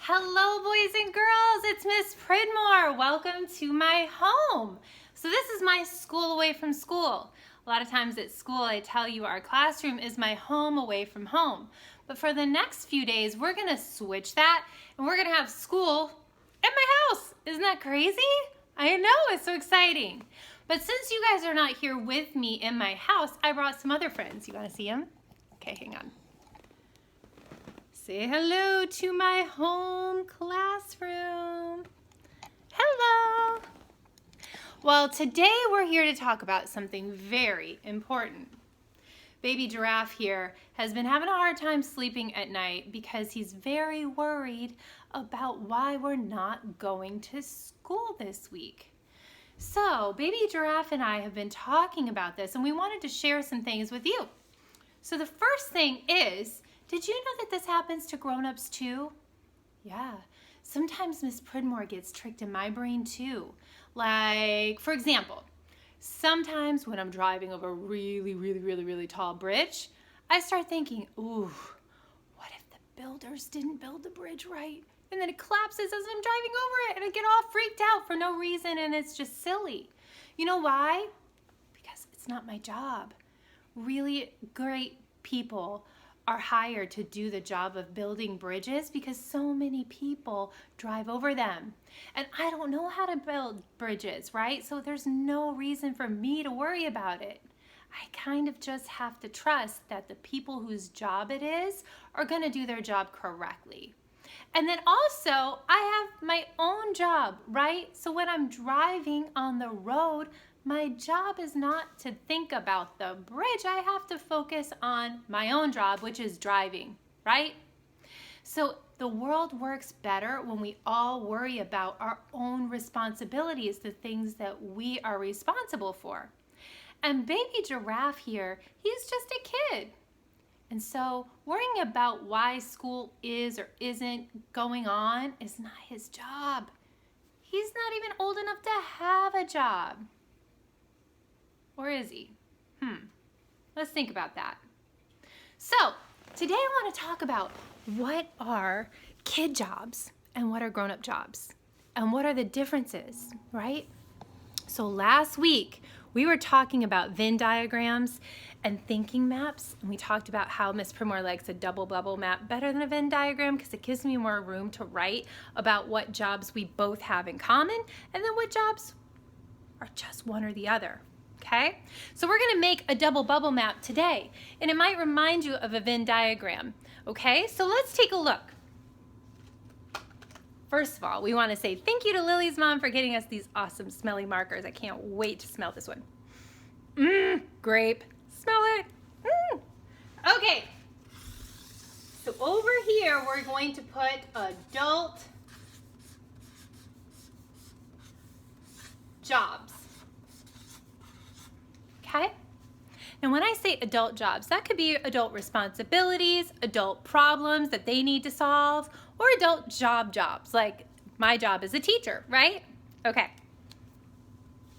Hello, boys and girls. It's Miss Pridmore. Welcome to my home. So this is my school away from school. A lot of times at school, I tell you our classroom is my home away from home. But for the next few days, we're going to switch that and we're going to have school at my house. Isn't that crazy? I know, it's so exciting. But since you guys are not here with me in my house, I brought some other friends. You want to see them? Okay, hang on. Say hello to my home classroom. Hello. Well, today we're here to talk about something very important. Baby Giraffe here has been having a hard time sleeping at night because he's very worried about why we're not going to school this week. So, Baby Giraffe and I have been talking about this and we wanted to share some things with you. So the first thing is, did you know that this happens to grown-ups too? Yeah, sometimes Miss Pridmore gets tricked in my brain too. Like, for example, sometimes when I'm driving over a really tall bridge, I start thinking, ooh, what if the builders didn't build the bridge right? And then it collapses as I'm driving over it and I get all freaked out for no reason and it's just silly. You know why? Because it's not my job. Really great people are hired to do the job of building bridges because so many people drive over them. And I don't know how to build bridges, right? So there's no reason for me to worry about it. I kind of just have to trust that the people whose job it is are going to do their job correctly. And then also, I have my own job, right? So when I'm driving on the road, my job is not to think about the bridge. I have to focus on my own job, which is driving, right? So the world works better when we all worry about our own responsibilities, the things that we are responsible for. And Baby Giraffe here, he's just a kid. And so worrying about why school is or isn't going on is not his job. He's not even old enough to have a job. Or is he? Let's think about that. So today I want to talk about what are kid jobs and what are grown-up jobs and what are the differences, right? So last week we were talking about Venn diagrams and thinking maps, and we talked about how Miss Pridmore likes a double bubble map better than a Venn diagram because it gives me more room to write about what jobs we both have in common and then what jobs are just one or the other. Okay, so we're going to make a double bubble map today, and it might remind you of a Venn diagram. Okay, so let's take a look. First of all, we want to say thank you to Lily's mom for getting us these awesome smelly markers. I can't wait to smell this one. Grape. Smell it. Okay, so over here we're going to put adult jobs. Okay? Now when I say adult jobs, that could be adult responsibilities, adult problems that they need to solve, or adult jobs, like my job as a teacher, right? Okay.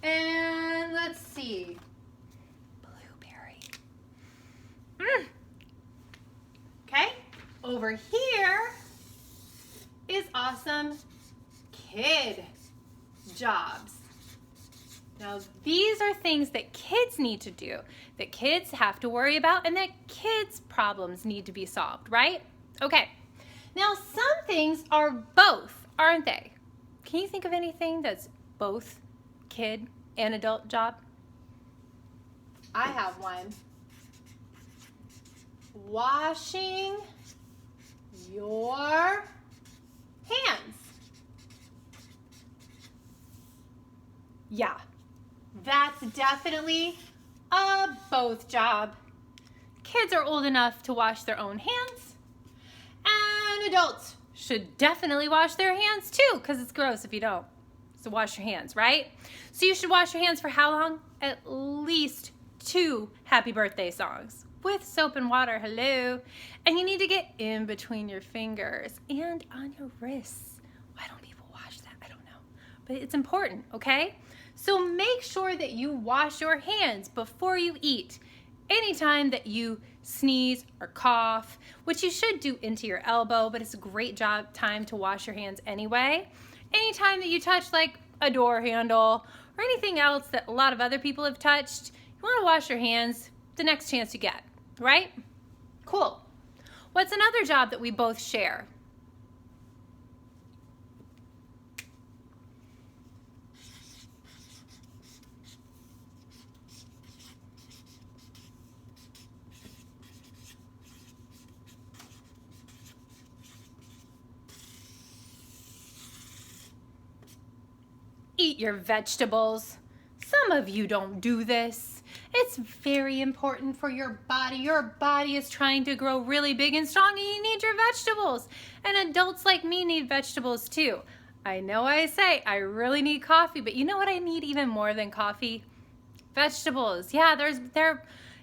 And let's see. Blueberry. Okay. Over here is awesome kid jobs. Now, these are things that kids need to do, that kids have to worry about, and that kids' problems need to be solved, right? Okay. Now, some things are both, aren't they? Can you think of anything that's both kid and adult job? I have one. Washing your hands. Yeah. That's definitely a both job. Kids are old enough to wash their own hands, and adults should definitely wash their hands too, because it's gross if you don't. So wash your hands, right? So you should wash your hands for how long? At least 2 happy birthday songs with soap and water, hello. And you need to get in between your fingers and on your wrists. Why don't people wash that? I don't know. But it's important, okay? So make sure that you wash your hands before you eat anytime that you sneeze or cough, which you should do into your elbow, but it's a great time to wash your hands anyway. Anytime that you touch like a door handle or anything else that a lot of other people have touched, you want to wash your hands the next chance you get, right? Cool. What's another job that we both share? Eat your vegetables. Some of you don't do this. It's very important for your body. Your body is trying to grow really big and strong and you need your vegetables. And adults like me need vegetables too. I know I say I really need coffee, but you know what I need even more than coffee? Vegetables. Yeah,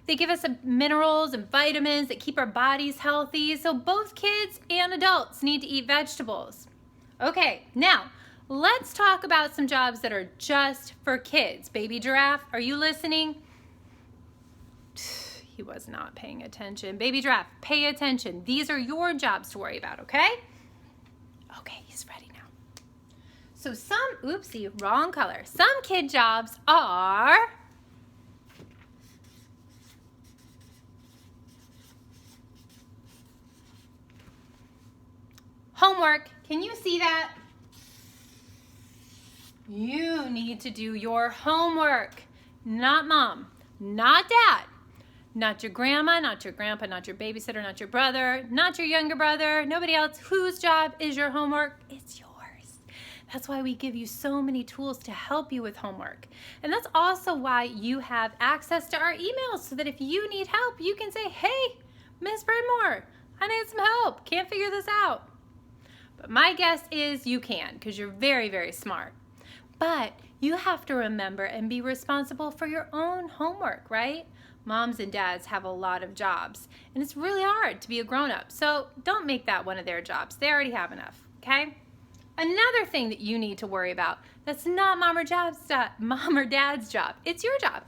they give us minerals and vitamins that keep our bodies healthy. So both kids and adults need to eat vegetables. Okay, now let's talk about some jobs that are just for kids. Baby Giraffe, are you listening? He was not paying attention. Baby Giraffe, pay attention. These are your jobs to worry about, okay? Okay, he's ready now. So oopsie, wrong color. Some kid jobs are homework. Can you see that? You need to do your homework. Not mom, not dad, not your grandma, not your grandpa, not your babysitter, not your brother, not your younger brother, nobody else. Whose job is your homework? It's yours. That's why we give you so many tools to help you with homework. And that's also why you have access to our emails so that if you need help, you can say, hey, Miss Pridmore, I need some help. Can't figure this out. But my guess is you can because you're very, very smart. But you have to remember and be responsible for your own homework, right? Moms and dads have a lot of jobs, and it's really hard to be a grown-up. So don't make that one of their jobs. They already have enough, okay? Another thing that you need to worry about that's not mom or dad's job. It's your job.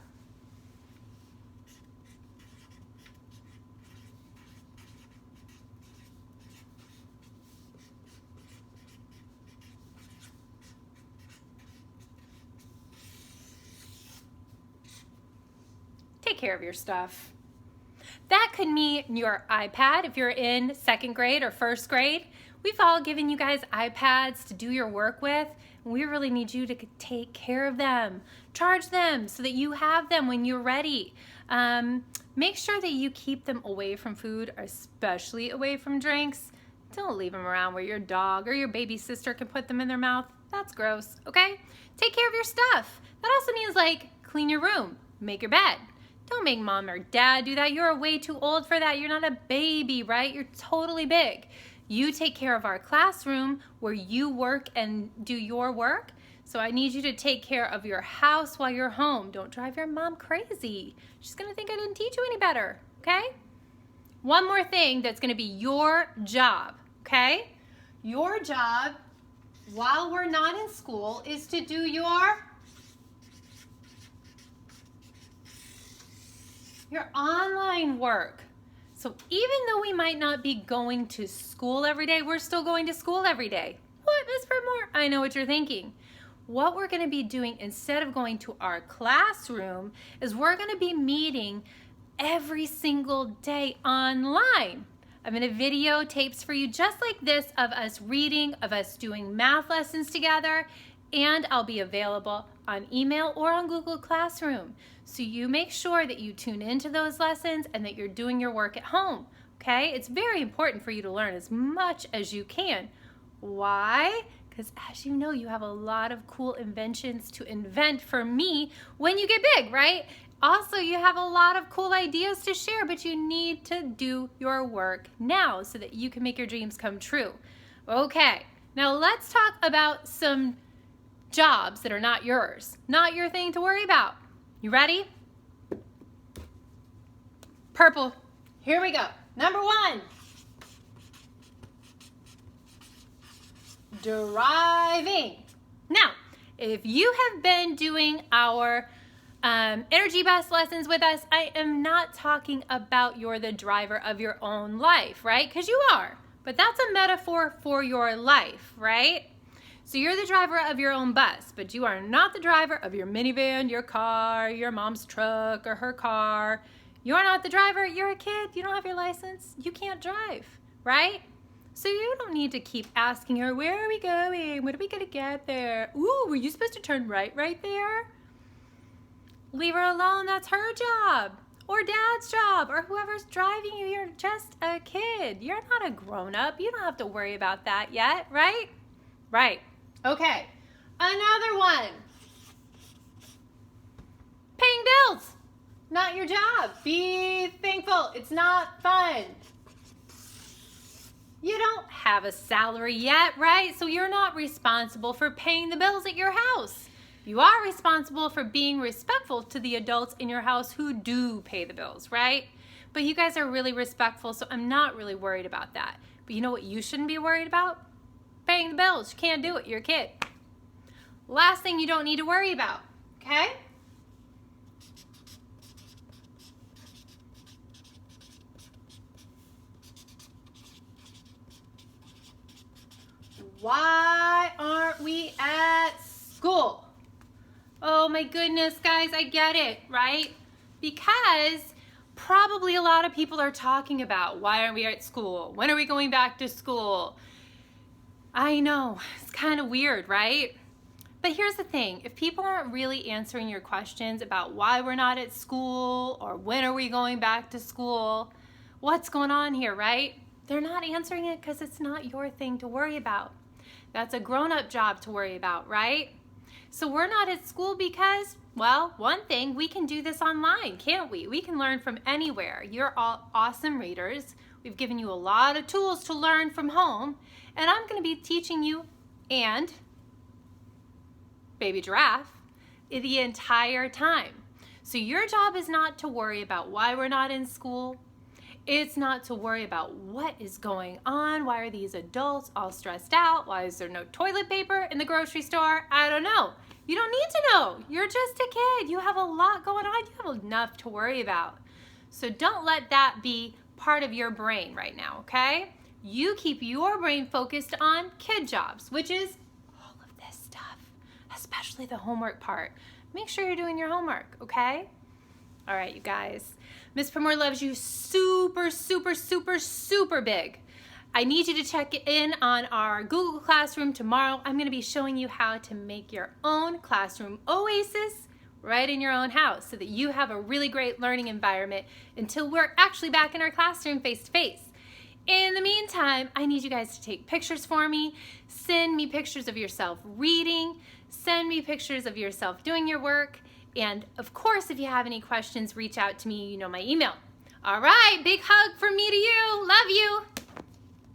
Take care of your stuff. That could mean your iPad if you're in second grade or first grade. We've all given you guys iPads to do your work with, and we really need you to take care of them. Charge them so that you have them when you're ready. Make sure that you keep them away from food, especially away from drinks. Don't leave them around where your dog or your baby sister can put them in their mouth. That's gross, okay? Take care of your stuff. That also means like clean your room, make your bed. Don't make mom or dad do that. You're way too old for that. You're not a baby, right? You're totally big. You take care of our classroom where you work and do your work. So I need you to take care of your house while you're home. Don't drive your mom crazy. She's gonna think I didn't teach you any better, okay? One more thing that's gonna be your job, okay? Your job while we're not in school is to do your online work. So even though we might not be going to school every day, we're still going to school every day. What, Miss Pridmore? I know what you're thinking. What we're going to be doing instead of going to our classroom is we're going to be meeting every single day online. I'm going to video tapes for you just like this of us reading, of us doing math lessons together, and I'll be available on email or on Google Classroom. So you make sure that you tune into those lessons and that you're doing your work at home, okay? It's very important for you to learn as much as you can. Why? Because as you know, you have a lot of cool inventions to invent for me when you get big, right? Also, you have a lot of cool ideas to share, but you need to do your work now so that you can make your dreams come true. Okay, now let's talk about some jobs that are not yours, not your thing to worry about. You ready? Purple. Here we go. Number 1. Driving. Now, if you have been doing our Energy Bus lessons with us, I am not talking about you're the driver of your own life, right? Because you are, but that's a metaphor for your life, right? So you're the driver of your own bus, but you are not the driver of your minivan, your car, your mom's truck, or her car. You're not the driver. You're a kid. You don't have your license. You can't drive, right? So you don't need to keep asking her, where are we going? What are we going to get there? Ooh, were you supposed to turn right there? Leave her alone. That's her job, or dad's job, or whoever's driving you. You're just a kid. You're not a grown-up. You don't have to worry about that yet, right? Right. Okay. Another one. Paying bills. Not your job. Be thankful. It's not fun. You don't have a salary yet, right? So you're not responsible for paying the bills at your house. You are responsible for being respectful to the adults in your house who do pay the bills, right? But you guys are really respectful, so I'm not really worried about that. But you know what you shouldn't be worried about? Paying the bills. You can't do it. You're a kid. Last thing you don't need to worry about, okay? Why aren't we at school? Oh my goodness, guys, I get it, right? Because probably a lot of people are talking about, why aren't we at school? When are we going back to school? I know, it's kind of weird, right? But here's the thing, if people aren't really answering your questions about why we're not at school or when are we going back to school, what's going on here, right? They're not answering it because it's not your thing to worry about. That's a grown-up job to worry about, right? So we're not at school because, well, one thing, we can do this online, can't we? We can learn from anywhere. You're all awesome readers. We've given you a lot of tools to learn from home, and I'm going to be teaching you and Baby Giraffe the entire time. So your job is not to worry about why we're not in school. It's not to worry about what is going on. Why are these adults all stressed out? Why is there no toilet paper in the grocery store? I don't know. You don't need to know. You're just a kid. You have a lot going on. You have enough to worry about. So don't let that be part of your brain right now, okay? You keep your brain focused on kid jobs, which is all of this stuff, especially the homework part. Make sure you're doing your homework, okay? All right, you guys. Miss Pridmore loves you super, super, super, super big. I need you to check in on our Google Classroom tomorrow. I'm going to be showing you how to make your own classroom oasis right in your own house so that you have a really great learning environment until we're actually back in our classroom face-to-face. In the meantime, I need you guys to take pictures for me. Send me pictures of yourself reading. Send me pictures of yourself doing your work. And of course, if you have any questions, reach out to me. You know my email. All right, big hug from me to you. Love you.